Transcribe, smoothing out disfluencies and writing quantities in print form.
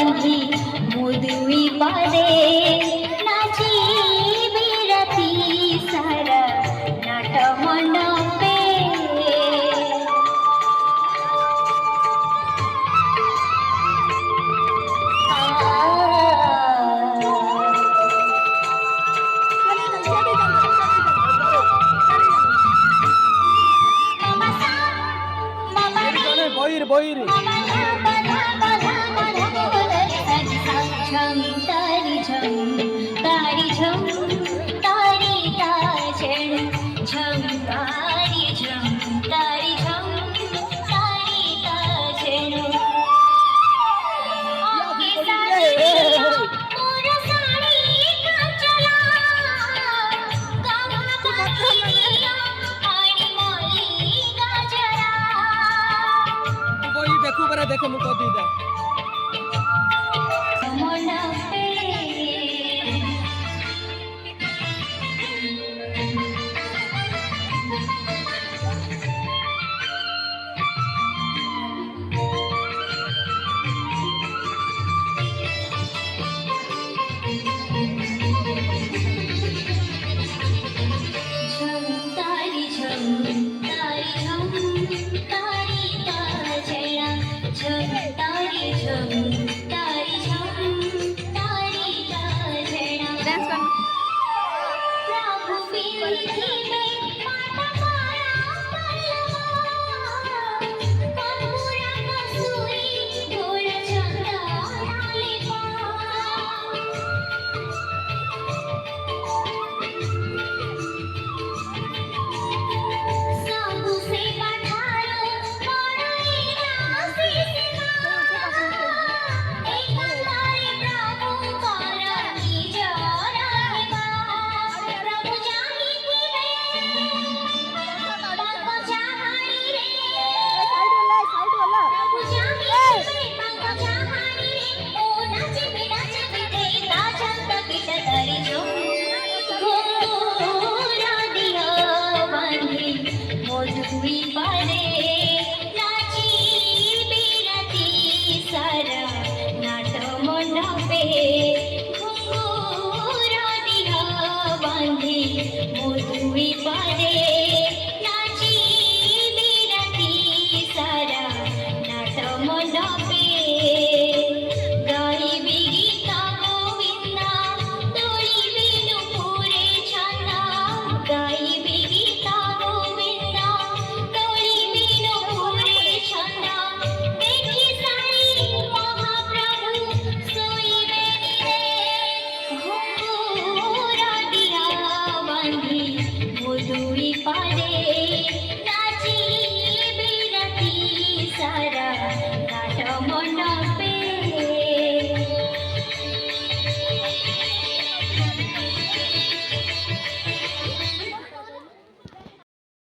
বাঁধি মধুই পারে নাচি বিরতি সারা নাট মণ্ডপে। বইর বইর ঝম তারি ঝম তারি ঝম তারি তাজন ঝম তারি ঝম তারি ঝম তারি তাজন आगे साड़ी पूरा साड़ी का चला कावा बातिया पानी मोली गाजरा বই দেখু পরে দেখে মু কদি দা মনা पे झम तारी झम तारी झम तारी ताजरा झम तारी झम तारी झम तारी ताजरा प्रभु पीठी में माता मारा पल्लवा कपूरा कसूरी गोड़ चंदा नाले पा साबु से पठारो पड़ाईना सीसना एक तारे प्रभु करानी जराईबा प्रभु जानी पीवे पंख चाहानी रे प्रभु जानी पीवे पंख चाहानी रे ओ नाचे देता चंद किट तरी जो घोरा दिया बांधी मधुई पारे नाची बिरती सारा नाट मंडपे घुंघरा दिया बांधी मधुई पारे नाची बिरती सारा नाट मंडपे गाइबी गीता गोविंदा तोड़िबी नुपुरे छंदा गाइबी गीता गोविंदा तोड़िबी नुपुरे छंदा देखी सारी महाप्रभु सोईबे निरे घुंघरा दिया बांधी मधुई पारे नाची बिरती सारा नाट मंडपे।